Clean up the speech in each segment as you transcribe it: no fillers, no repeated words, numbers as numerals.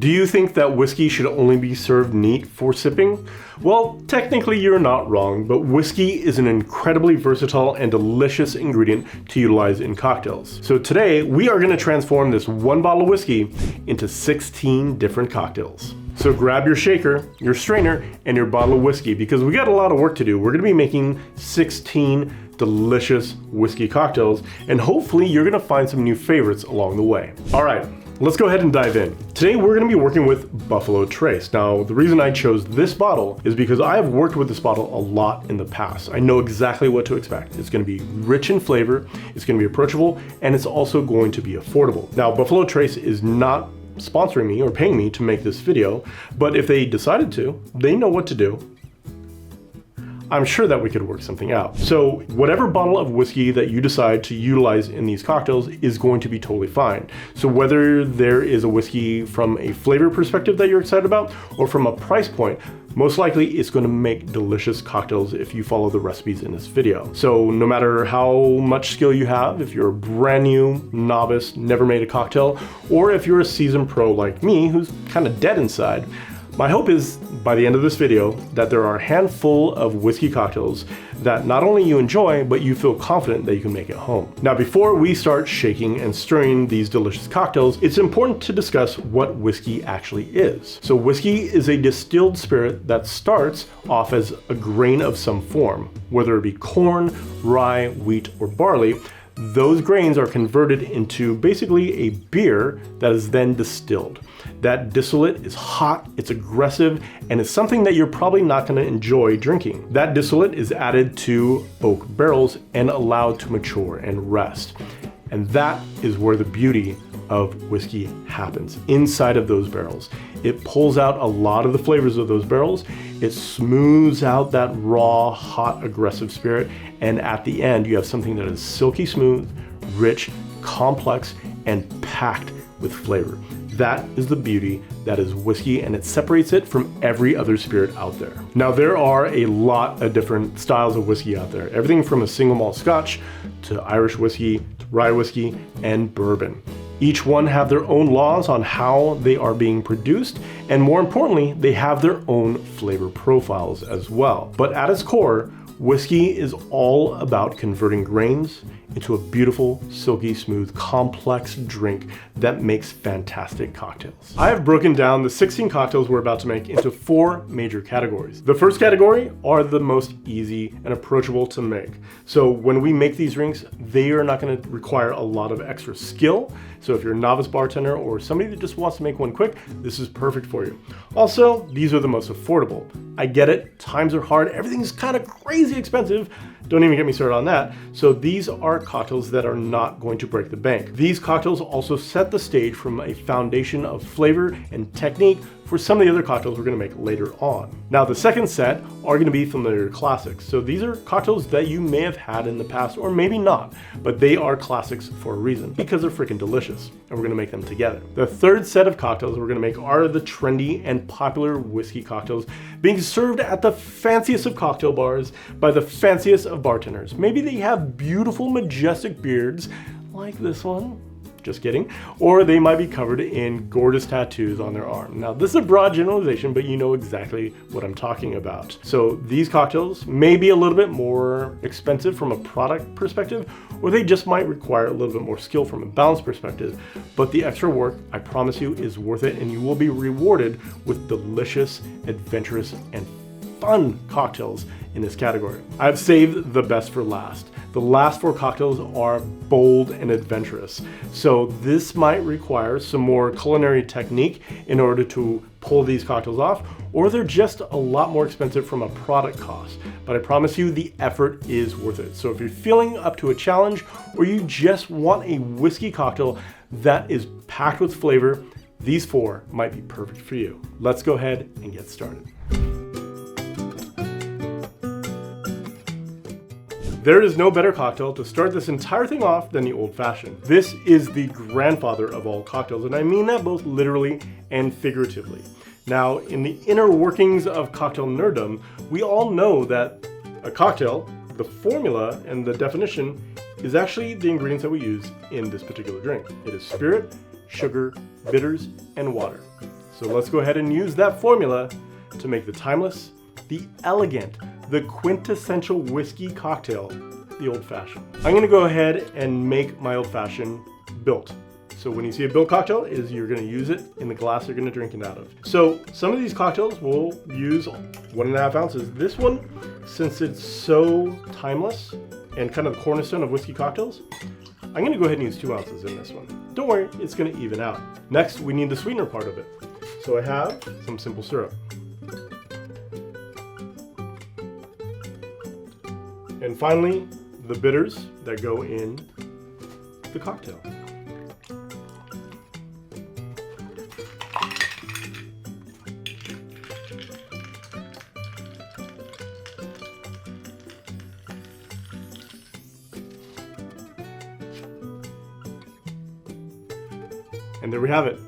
Do you think that whiskey should only be served neat for sipping? Well, technically you're not wrong, but whiskey is an incredibly versatile and delicious ingredient to utilize in cocktails. So today, we are going to transform this one bottle of whiskey into 16 different cocktails. So grab your shaker, your strainer, and your bottle of whiskey because we got a lot of work to do. We're going to be making 16 delicious whiskey cocktails, and hopefully you're going to find some new favorites along the way. All right. Let's go ahead and dive in. Today we're going to be working with Buffalo Trace. Now the reason I chose this bottle is because I have worked with this bottle a lot in the past. I know exactly what to expect. It's going to be rich in flavor, it's going to be approachable, and it's also going to be affordable. Now Buffalo Trace is not sponsoring me or paying me to make this video, but if they decided to, they know what to do. I'm sure that we could work something out. So whatever bottle of whiskey that you decide to utilize in these cocktails is going to be totally fine. So whether there is a whiskey from a flavor perspective that you're excited about or from a price point, most likely it's going to make delicious cocktails if you follow the recipes in this video. So no matter how much skill you have, if you're a brand new novice, never made a cocktail, or if you're a seasoned pro like me who's kind of dead inside, my hope is by the end of this video that there are a handful of whiskey cocktails that not only you enjoy, but you feel confident that you can make at home. Now, before we start shaking and stirring these delicious cocktails, it's important to discuss what whiskey actually is. So whiskey is a distilled spirit that starts off as a grain of some form, whether it be corn, rye, wheat, or barley. Those grains are converted into basically a beer that is then distilled. That distillate is hot, it's aggressive, and it's something that you're probably not going to enjoy drinking. That distillate is added to oak barrels and allowed to mature and rest. And that is where the beauty of whiskey happens, inside of those barrels. It pulls out a lot of the flavors of those barrels. It smooths out that raw, hot, aggressive spirit. And at the end, you have something that is silky smooth, rich, complex, and packed with flavor. That is the beauty that is whiskey, and it separates it from every other spirit out there. Now, there are a lot of different styles of whiskey out there. Everything from a single malt scotch to Irish whiskey, to rye whiskey, and bourbon. Each one have their own laws on how they are being produced, and more importantly, they have their own flavor profiles as well. But at its core, whiskey is all about converting grains into a beautiful, silky smooth, complex drink that makes fantastic cocktails. I have broken down the 16 cocktails we're about to make into 4 major categories. The first category are the most easy and approachable to make. So when we make these drinks, they are not going to require a lot of extra skill. So if you're a novice bartender or somebody that just wants to make one quick, this is perfect for you. Also, these are the most affordable. I get it, times are hard, everything's kind of crazy expensive. Don't even get me started on that. So these are cocktails that are not going to break the bank. These cocktails also set the stage from a foundation of flavor and technique for some of the other cocktails we're going to make later on. Now, the second set are going to be familiar classics. So these are cocktails that you may have had in the past or maybe not, but they are classics for a reason because they're freaking delicious, and we're going to make them together. The third set of cocktails we're going to make are the trendy and popular whiskey cocktails being served at the fanciest of cocktail bars by the fanciest of bartenders. Maybe they have beautiful, majestic beards like this one. Just kidding. Or they might be covered in gorgeous tattoos on their arm. Now, this is a broad generalization, but you know exactly what I'm talking about. So these cocktails may be a little bit more expensive from a product perspective, or they just might require a little bit more skill from a balance perspective. But the extra work, I promise you, is worth it, and you will be rewarded with delicious, adventurous, and fun cocktails in this category. I've saved the best for last. The last 4 cocktails are bold and adventurous. So this might require some more culinary technique in order to pull these cocktails off, or they're just a lot more expensive from a product cost. But I promise you the effort is worth it. So if you're feeling up to a challenge, or you just want a whiskey cocktail that is packed with flavor, these 4 might be perfect for you. Let's go ahead and get started. There is no better cocktail to start this entire thing off than the Old Fashioned. This is the grandfather of all cocktails, and I mean that both literally and figuratively. Now, in the inner workings of cocktail nerddom, we all know that a cocktail, the formula and the definition, is actually the ingredients that we use in this particular drink. It is spirit, sugar, bitters, and water. So let's go ahead and use that formula to make the timeless, the elegant, the quintessential whiskey cocktail, the Old Fashioned. I'm gonna go ahead and make my Old Fashioned built. So when you see a built cocktail, you're gonna use it in the glass you're gonna drink it out of. So some of these cocktails will use 1.5 ounces. This one, since it's so timeless and kind of the cornerstone of whiskey cocktails, I'm gonna go ahead and use 2 ounces in this one. Don't worry, it's gonna even out. Next, we need the sweetener part of it. So I have some simple syrup. And finally, the bitters that go in the cocktail. And there we have it,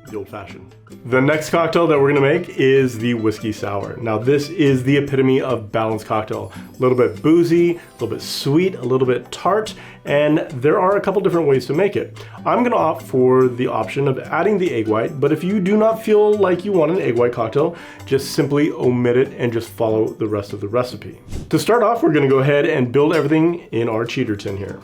the Old Fashioned. The next cocktail that we're gonna make is the whiskey sour. Now this is the epitome of balanced cocktail. A little bit boozy, a little bit sweet, a little bit tart, and there are a couple different ways to make it. I'm gonna opt for the option of adding the egg white, but if you do not feel like you want an egg white cocktail, just simply omit it and just follow the rest of the recipe. To start off, we're gonna go ahead and build everything in our cheater tin here.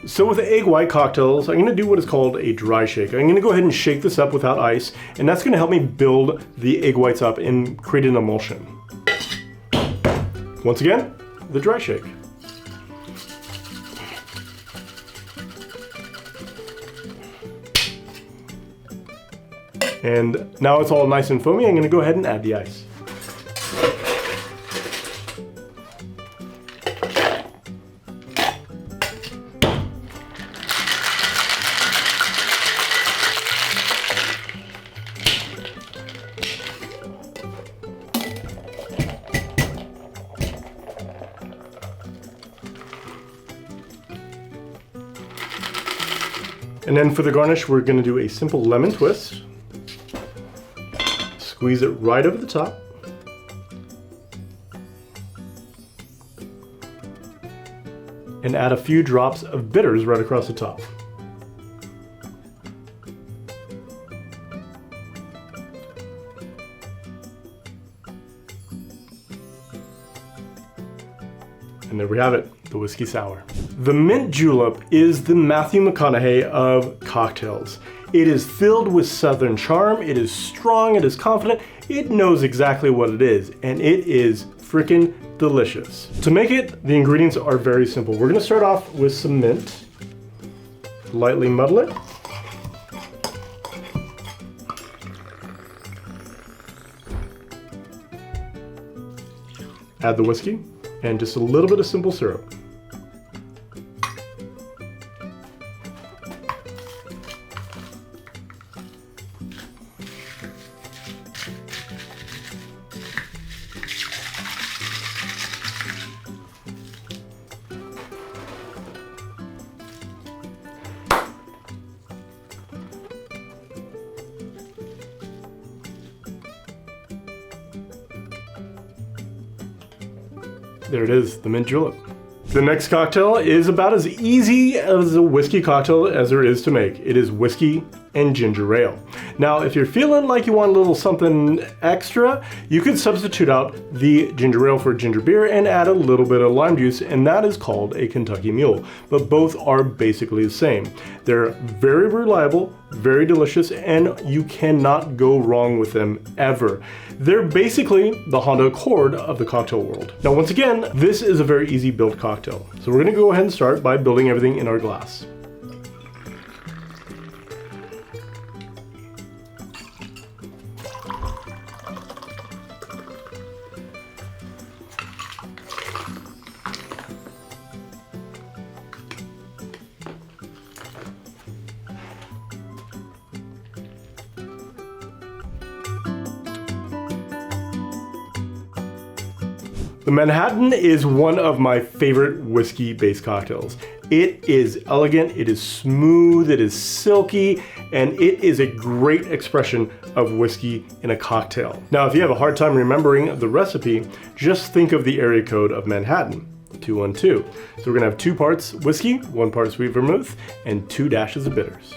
So with the egg white cocktails, I'm gonna do what is called a dry shake. I'm gonna go ahead and shake this up without ice, and that's gonna help me build the egg whites up and create an emulsion. Once again, the dry shake. And now it's all nice and foamy, I'm gonna go ahead and add the ice. And then for the garnish, we're gonna do a simple lemon twist. Squeeze it right over the top. And add a few drops of bitters right across the top. And there we have it, the whiskey sour. The mint julep is the Matthew McConaughey of cocktails. It is filled with southern charm, it is strong, it is confident, it knows exactly what it is, and it is freaking delicious. To make it, the ingredients are very simple. We're gonna start off with some mint, lightly muddle it. Add the whiskey and just a little bit of simple syrup. There it is, the mint julep. The next cocktail is about as easy as a whiskey cocktail as there is to make. It is whiskey and ginger ale. Now, if you're feeling like you want a little something extra, you could substitute out the ginger ale for ginger beer and add a little bit of lime juice, and that is called a Kentucky Mule. But both are basically the same. They're very reliable, very delicious, and you cannot go wrong with them ever. They're basically the Honda Accord of the cocktail world. Now, once again, this is a very easy built cocktail. So we're gonna go ahead and start by building everything in our glass. The Manhattan is one of my favorite whiskey-based cocktails. It is elegant, it is smooth, it is silky, and it is a great expression of whiskey in a cocktail. Now, if you have a hard time remembering the recipe, just think of the area code of Manhattan, 212. So we're gonna have 2 parts whiskey, 1 part sweet vermouth, and 2 dashes of bitters.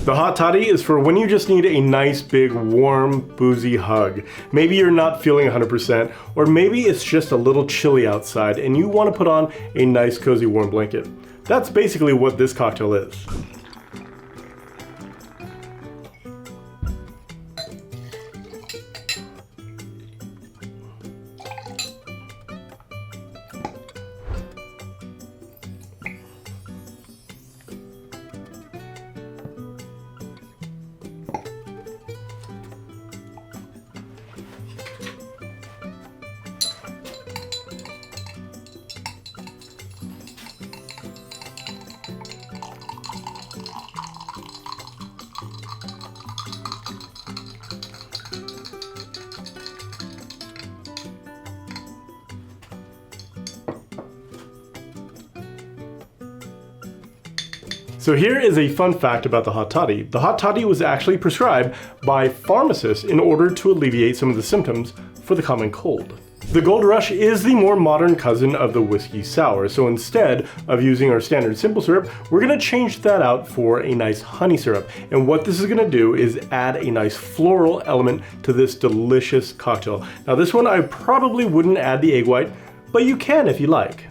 The hot toddy is for when you just need a nice big warm boozy hug. Maybe you're not feeling 100%, or maybe it's just a little chilly outside and you want to put on a nice cozy warm blanket. That's basically what this cocktail is. So here is a fun fact about the hot toddy. The hot toddy was actually prescribed by pharmacists in order to alleviate some of the symptoms for the common cold. The Gold Rush is the more modern cousin of the whiskey sour, so instead of using our standard simple syrup, we're gonna change that out for a nice honey syrup. And what this is gonna do is add a nice floral element to this delicious cocktail. Now this one I probably wouldn't add the egg white, but you can if you like.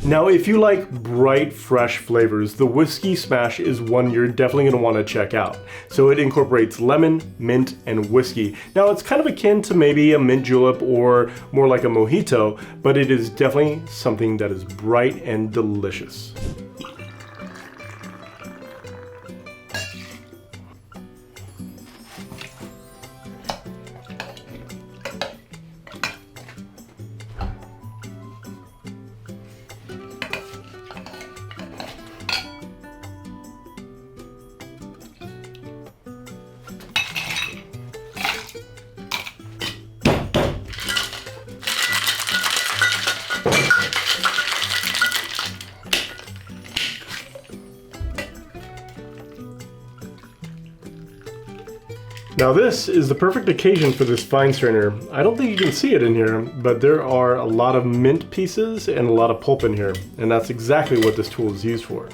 Now, if you like bright, fresh flavors, the Whiskey Smash is one you're definitely going to want to check out. So it incorporates lemon, mint, and whiskey. Now, it's kind of akin to maybe a mint julep or more like a mojito, but it is definitely something that is bright and delicious. Now this is the perfect occasion for this fine strainer. I don't think you can see it in here, but there are a lot of mint pieces and a lot of pulp in here, and that's exactly what this tool is used for.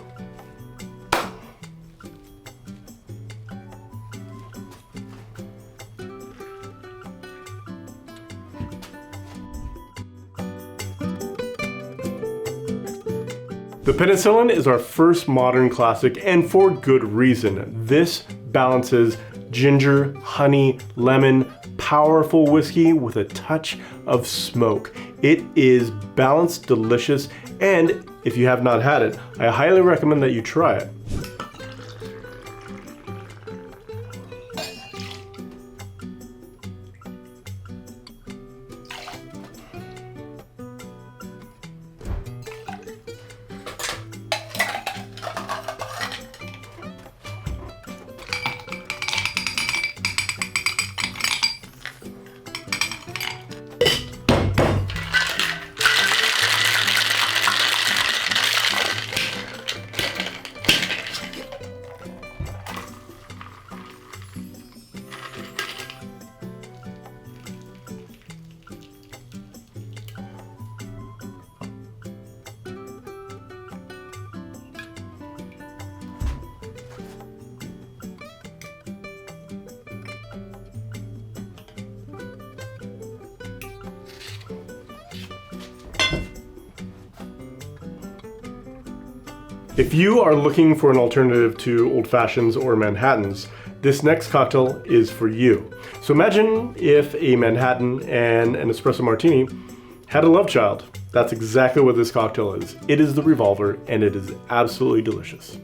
The penicillin is our first modern classic, and for good reason. This balances ginger, honey, lemon, powerful whiskey with a touch of smoke. It is balanced, delicious, and if you have not had it, I highly recommend that you try it. If you are looking for an alternative to old fashions or Manhattans, this next cocktail is for you. So imagine if a Manhattan and an espresso martini had a love child. That's exactly what this cocktail is. It is the Revolver, and it is absolutely delicious.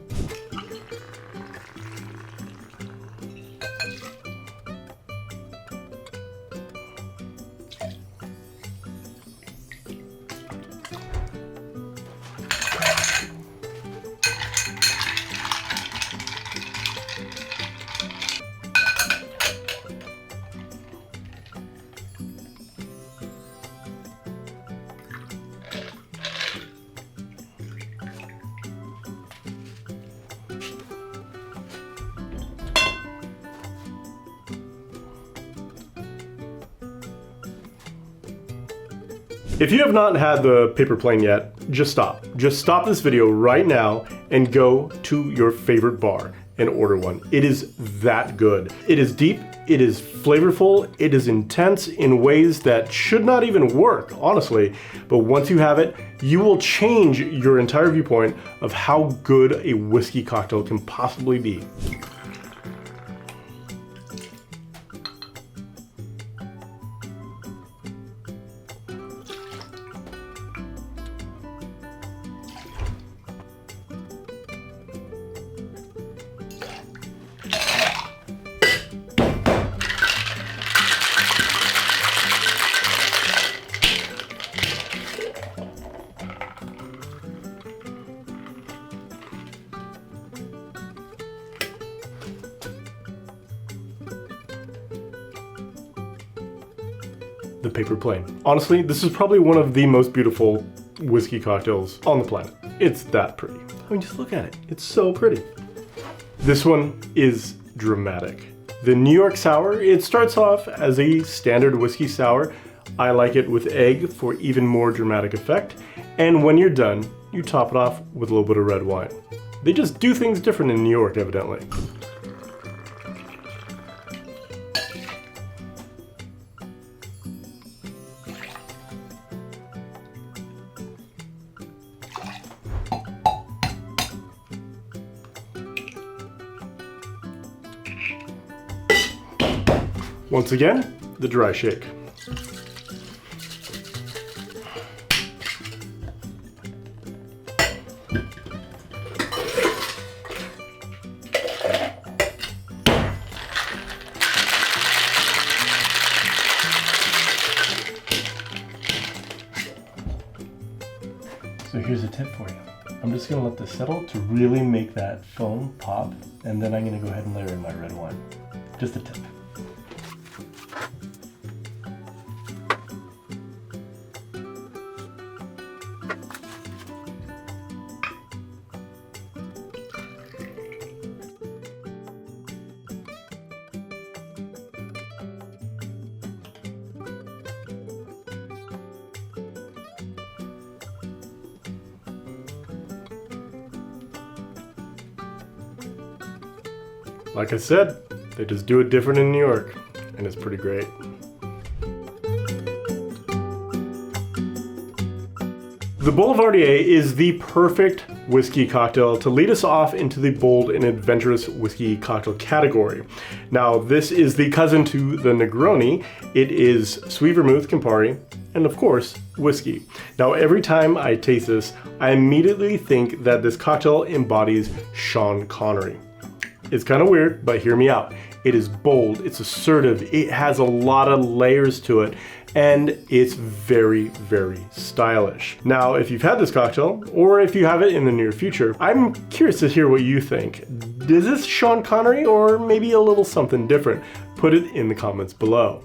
If you have not had the paper plane yet, just stop. Just stop this video right now and go to your favorite bar and order one. It is that good. It is deep, it is flavorful, it is intense in ways that should not even work, honestly. But once you have it, you will change your entire viewpoint of how good a whiskey cocktail can possibly be. The paper plane. Honestly, this is probably one of the most beautiful whiskey cocktails on the planet. It's that pretty. I mean, just look at it. It's so pretty. This one is dramatic. The New York Sour, it starts off as a standard whiskey sour. I like it with egg for even more dramatic effect. And when you're done, you top it off with a little bit of red wine. They just do things different in New York, evidently. Once again, the dry shake. So here's a tip for you. I'm just gonna let this settle to really make that foam pop, and then I'm gonna go ahead and layer in my red wine. Just a tip. Like I said, they just do it different in New York, and it's pretty great. The Boulevardier is the perfect whiskey cocktail to lead us off into the bold and adventurous whiskey cocktail category. Now, this is the cousin to the Negroni. It is sweet vermouth, Campari, and of course, whiskey. Now, every time I taste this, I immediately think that this cocktail embodies Sean Connery. It's kind of weird, but hear me out. It is bold, it's assertive, it has a lot of layers to it, and it's very, very stylish. Now, if you've had this cocktail, or if you have it in the near future, I'm curious to hear what you think. Is this Sean Connery, or maybe a little something different? Put it in the comments below.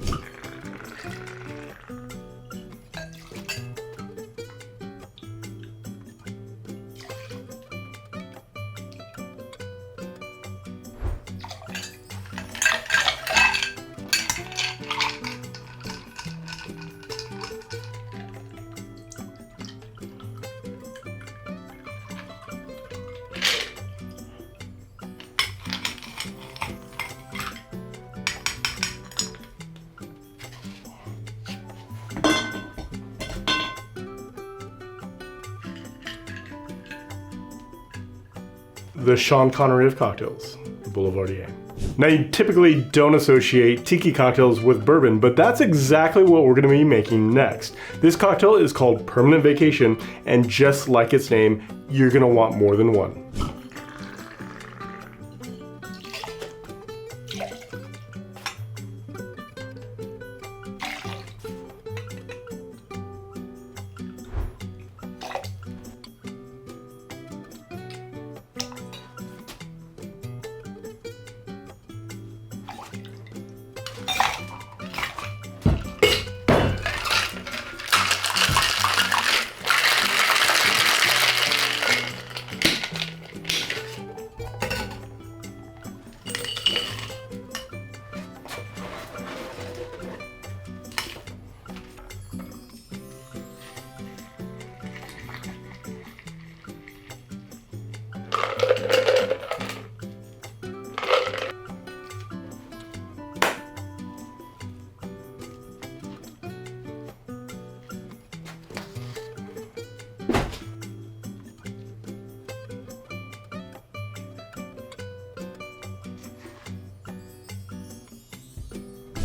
the Sean Connery of cocktails, Boulevardier. Now, you typically don't associate tiki cocktails with bourbon, but that's exactly what we're going to be making next. This cocktail is called Permanent Vacation, and just like its name, you're going to want more than one.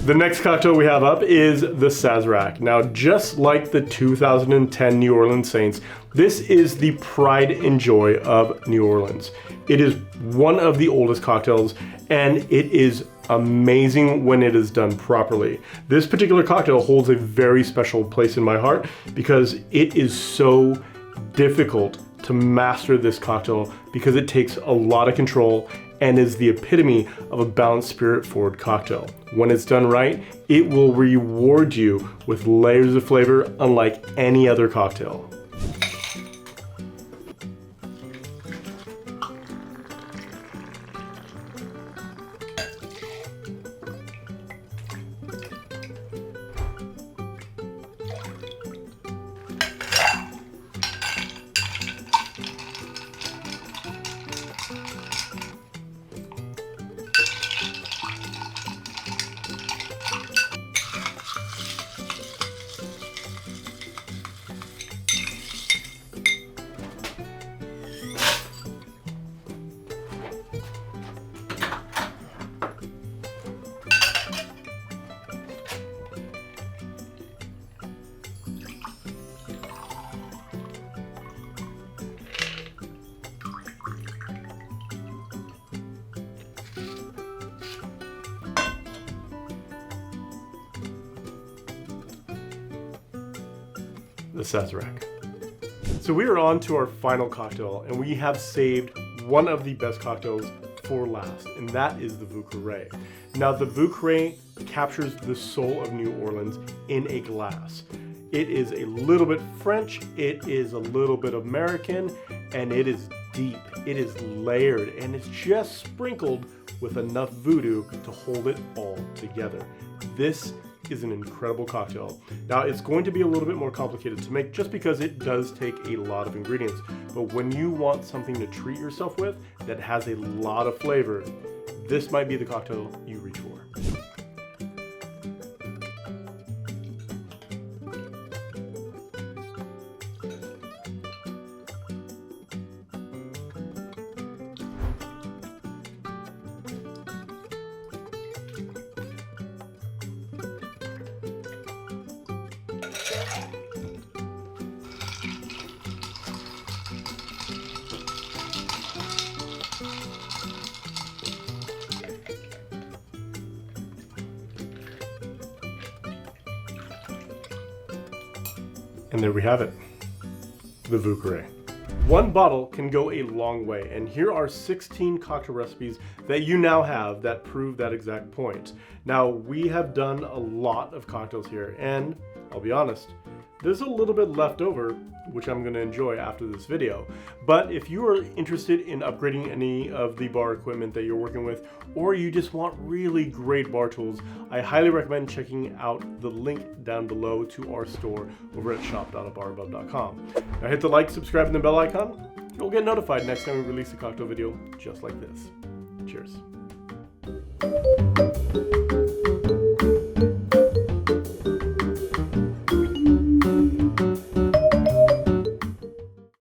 The next cocktail we have up is the Sazerac. Now, just like the 2010 New Orleans Saints, this is the pride and joy of New Orleans. It is one of the oldest cocktails, and it is amazing when it is done properly. This particular cocktail holds a very special place in my heart because it is so difficult to master this cocktail because it takes a lot of control and is the epitome of a balanced spirit-forward cocktail. When it's done right, it will reward you with layers of flavor unlike any other cocktail. The Sazerac. So we are on to our final cocktail, and we have saved one of the best cocktails for last, and that is the Vieux. Now, the Vieux captures the soul of New Orleans in a glass. It is a little bit French, it is a little bit American, and it is deep, it is layered, and it's just sprinkled with enough voodoo to hold it all together. This is an incredible cocktail. Now, it's going to be a little bit more complicated to make just because it does take a lot of ingredients, but when you want something to treat yourself with that has a lot of flavor, this might be the cocktail you reach for. And there we have it, the Vieux. One bottle can go a long way, and here are 16 cocktail recipes that you now have that prove that exact point. Now, we have done a lot of cocktails here, and I'll be honest, there's a little bit left over, which I'm going to enjoy after this video. But if you are interested in upgrading any of the bar equipment that you're working with, or you just want really great bar tools, I highly recommend checking out the link down below to our store over at shop.abarabove.com. Now hit the like, subscribe, and the bell icon. You'll get notified next time we release a cocktail video just like this. Cheers.